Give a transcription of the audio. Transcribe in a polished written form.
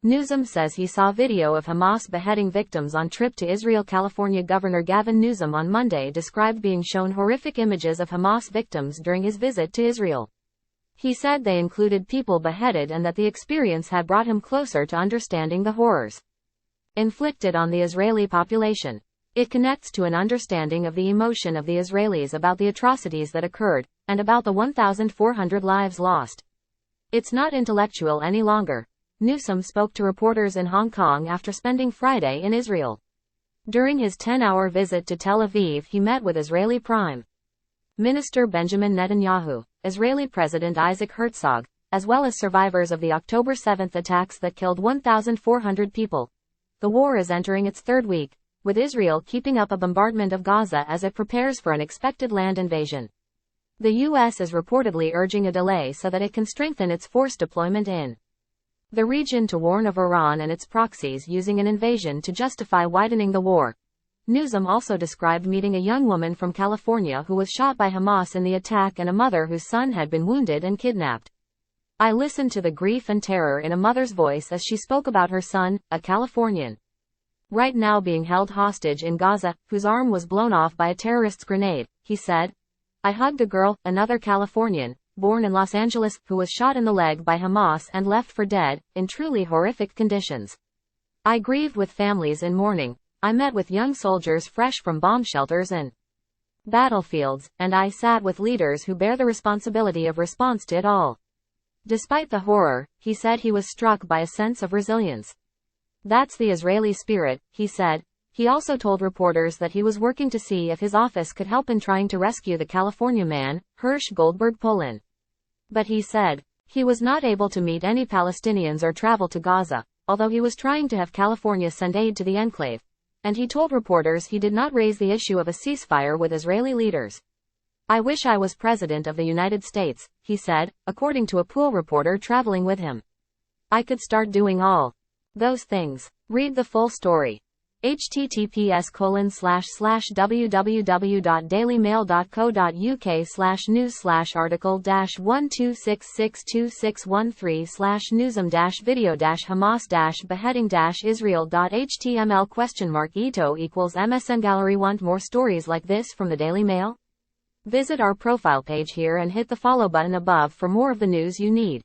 Newsome says he saw video of Hamas beheading victims on trip to Israel. California Governor Gavin Newsom on Monday described being shown horrific images of Hamas victims during his visit to Israel. He said they included people beheaded and that the experience had brought him closer to understanding the horrors inflicted on the Israeli population. It connects to an understanding of the emotion of the Israelis about the atrocities that occurred, and about the 1,400 lives lost. It's not intellectual any longer. Newsom spoke to reporters in Hong Kong after spending Friday in Israel. During his 10-hour visit to Tel Aviv, he met with Israeli Prime Minister Benjamin Netanyahu, Israeli President Isaac Herzog, as well as survivors of the October 7 attacks that killed 1,400 people. The war is entering its third week, with Israel keeping up a bombardment of Gaza as it prepares for an expected land invasion. The U.S. is reportedly urging a delay so that it can strengthen its force deployment in the region to warn of Iran and its proxies using an invasion to justify widening the war. Newsome also described meeting a young woman from California who was shot by Hamas in the attack and a mother whose son had been wounded and kidnapped. I listened to the grief and terror in a mother's voice as she spoke about her son, a Californian, right now being held hostage in Gaza, whose arm was blown off by a terrorist's grenade, he said. I hugged a girl, another Californian, born in Los Angeles, who was shot in the leg by Hamas and left for dead, in truly horrific conditions. I grieved with families in mourning. I met with young soldiers fresh from bomb shelters and battlefields, and I sat with leaders who bear the responsibility of response to it all. Despite the horror, he said he was struck by a sense of resilience. That's the Israeli spirit, he said. He also told reporters that he was working to see if his office could help in trying to rescue the California man, Hirsch Goldberg Polin. But he said he was not able to meet any Palestinians or travel to Gaza, although he was trying to have California send aid to the enclave. And he told reporters he did not raise the issue of a ceasefire with Israeli leaders. I wish I was president of the United States, he said, according to a pool reporter traveling with him. I could start doing all those things. Read the full story. https://www.dailymail.co.uk/news/article-1266261 Ito equals MSN Gallery. Want more stories like this from the Daily Mail? Visit our profile page here and hit the follow button above for more of the news you need.